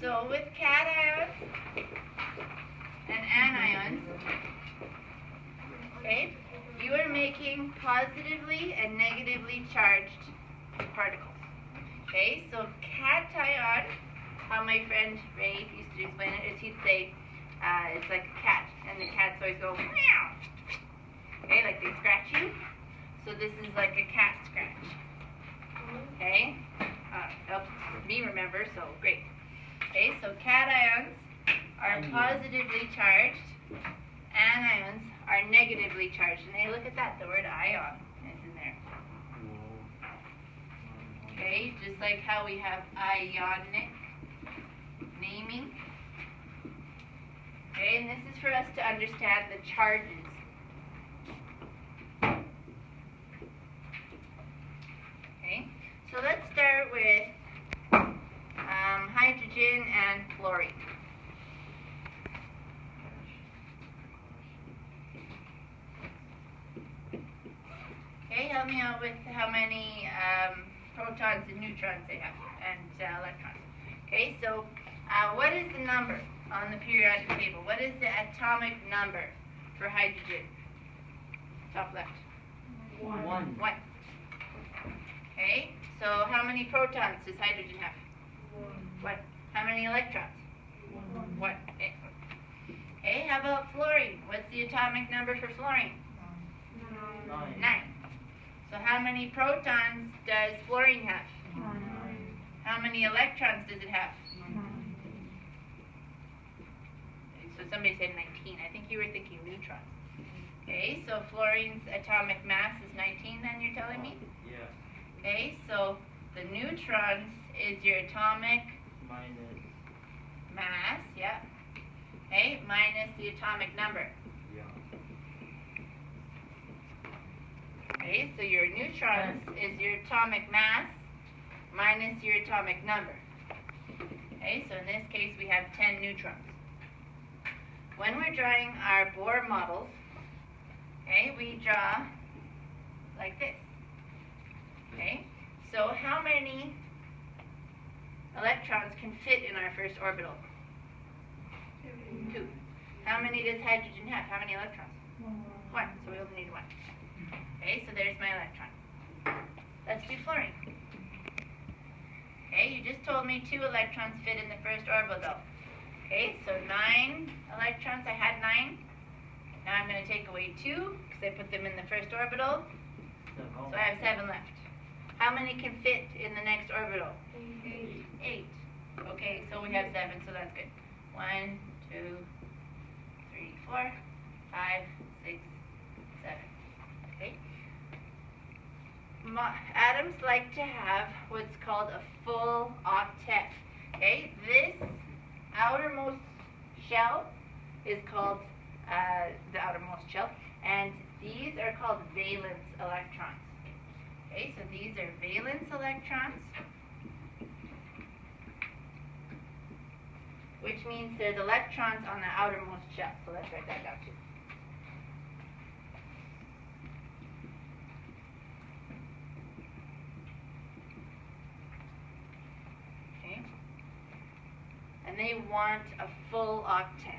So with cations and anions, okay, you are making positively and negatively charged particles. Okay, so cation, how my friend Ray used to explain it, is he'd say it's like a cat, and the cats always go meow. Okay, like they scratch you. So this is like a cat scratch. Okay, helps me remember, so great. Okay, so cations are positively charged, anions are negatively charged. And hey, look at that, the word ion is in there. Okay, just like how we have ionic naming. Okay, and this is for us to understand the charges. Okay, so let's start with hydrogen and fluorine. Okay, help me out with how many protons and neutrons they have, and electrons. Okay, so what is the number on the periodic table? What is the atomic number for hydrogen? Top left. 1. Okay, so how many protons does hydrogen have? 1. How many electrons? 1. Okay, how about fluorine? What's the atomic number for fluorine? 9. So how many protons does fluorine have? 9. How many electrons does it have? 9. So somebody said 19. I think you were thinking neutrons. Okay, so fluorine's atomic mass is 19 then, you're telling me? Yeah. Okay, so the neutrons is your atomic Minus. mass, yeah. Okay, minus the atomic number. Yeah. Okay, so your neutrons is your atomic mass minus your atomic number. Okay, so in this case we have 10 neutrons. When we're drawing our Bohr models, okay, we draw like this. Okay, so how many electrons can fit in our first orbital? 2. How many does hydrogen have? How many electrons? 1. So we only need 1. Okay, so there's my electron. Let's do fluorine. Okay, you just told me 2 electrons fit in the first orbital. Okay, so 9 electrons. I had 9. Now I'm going to take away 2 because I put them in the first orbital. So I have 7 left. How many can fit in the next orbital? 8. Okay, so we have 7, so that's good. 1, 2, 3, 4, 5, 6, 7. Okay. Atoms like to have what's called a full octet. Okay, this outermost shell is called the outermost shell, and these are called valence electrons. Okay, so these are valence electrons, which means there's electrons on the outermost shell. So let's write that down too. Okay, and they want a full octet.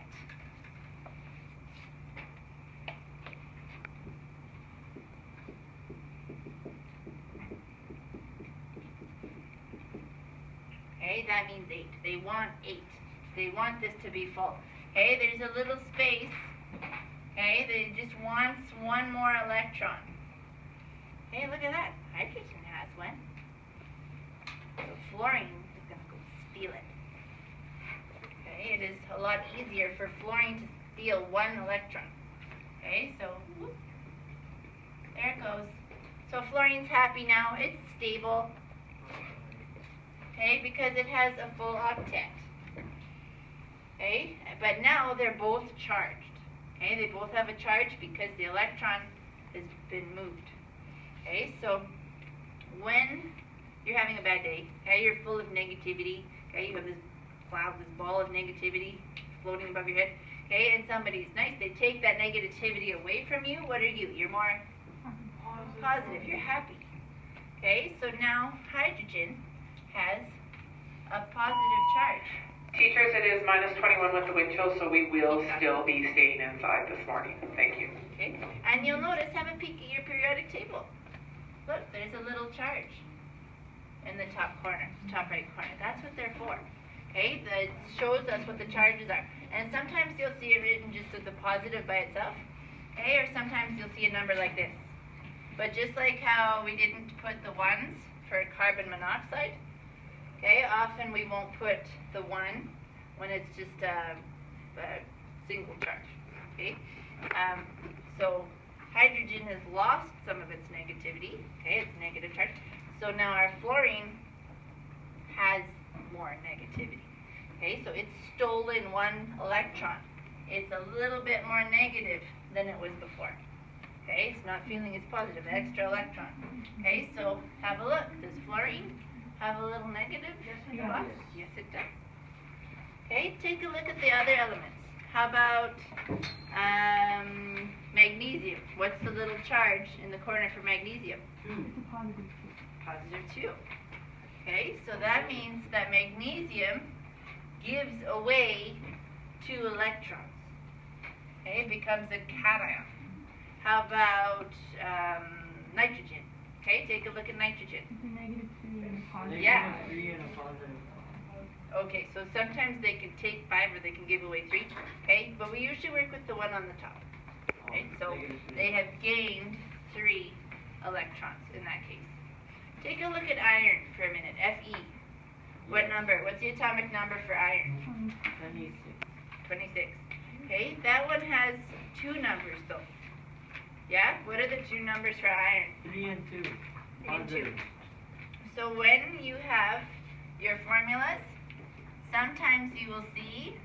Okay, that means 8. They want 8. They want this to be full. Okay, there's a little space. Okay, they just wants 1 more electron. Hey, look at that. Hydrogen has 1. So fluorine is going to go steal it. Okay, it is a lot easier for fluorine to steal 1 electron. Okay, so whoop, there it goes. So fluorine's happy now. It's stable. Okay, because it has a full octet. Okay, but now they're both charged. Okay, they both have a charge because the electron has been moved. Okay, so when you're having a bad day, okay, you're full of negativity, okay, you have this cloud, this ball of negativity floating above your head, okay, and somebody's nice, they take that negativity away from you, what are you? You're more positive, you're happy. Okay, so now hydrogen has a Teachers, it is -21 with the wind chill, so we will still be staying inside this morning. Thank you. Okay, and you'll notice, have a peek at your periodic table. Look, there's a little charge in the top corner, top right corner. That's what they're for. Okay, that shows us what the charges are. And sometimes you'll see it written just as a positive by itself. Okay, or sometimes you'll see a number like this. But just like how we didn't put the ones for carbon monoxide, okay, often we won't put the 1 when it's just a single charge. Okay, so hydrogen has lost some of its negativity. Okay, it's negative charge. So now our fluorine has more negativity. Okay, so it's stolen 1 electron. It's a little bit more negative than it was before. Okay, it's not feeling as positive, extra electron. Okay, so have a look. Does fluorine have a little negative? Yes, yes it does. Okay, take a look at the other elements. How about magnesium? What's the little charge in the corner for magnesium? 2. Positive 2. Okay, so that means that magnesium gives away 2 electrons. Okay, it becomes a cation. How about nitrogen? Okay, take a look at nitrogen. It's a -3 and a positive. Yeah. -3 and a positive 5. Okay, so sometimes they can take 5 or they can give away 3. Okay, but we usually work with the one on the top. Okay, so they have gained 3 electrons in that case. Take a look at iron for a minute. Fe. What number? What's the atomic number for iron? 26. 26. Okay, that one has 2 numbers though. Yeah? What are the 2 numbers for iron? 3 and 2. 3 and 2. Positive. So when you have your formulas, sometimes you will see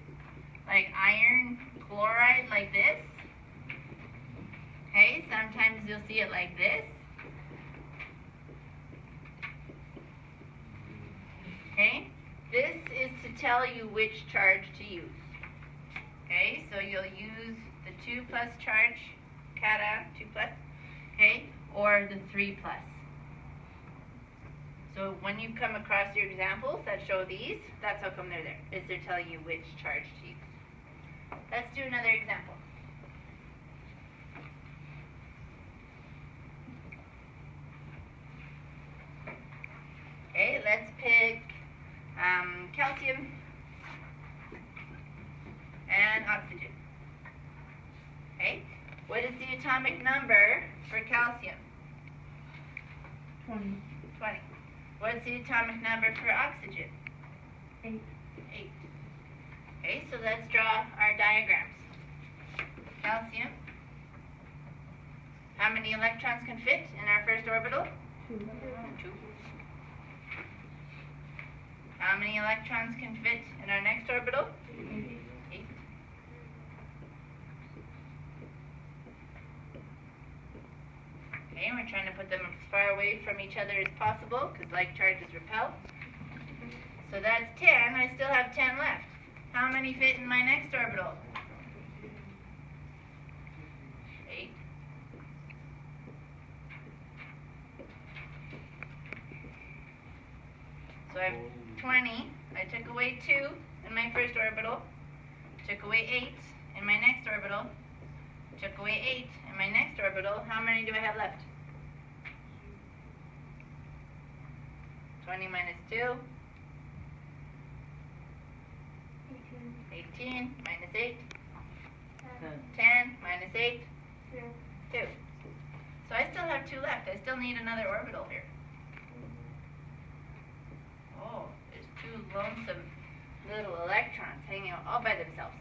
like iron chloride like this. Okay, sometimes you'll see it like this. Okay, this is to tell you which charge to use. Okay, so you'll use the 2 plus charge, cation, 2 plus, okay, or the 3 plus. So when you come across your examples that show these, that's how come they're there, is they're telling you which charge to use. Let's do another example. Okay, let's pick calcium and oxygen. Okay, what is the atomic number for calcium? 20. 20. What's the atomic number for oxygen? 8. 8. Okay, so let's draw our diagrams. Calcium. How many electrons can fit in our first orbital? 2. 2. How many electrons can fit in our next orbital? 8. Okay, we're trying to put them as far away from each other as possible because like charges repel. So that's 10. I still have 10 left. How many fit in my next orbital? 8. So I have 20. I took away 2 in my first orbital. Took away 8 in my next orbital. Took away 8 in my next orbital. How many do I have left? 20 minus 2. 18 minus 8. 10 minus 8. 2. So I still have 2 left. I still need another orbital here. Oh, there's 2 lonesome little electrons hanging out all by themselves.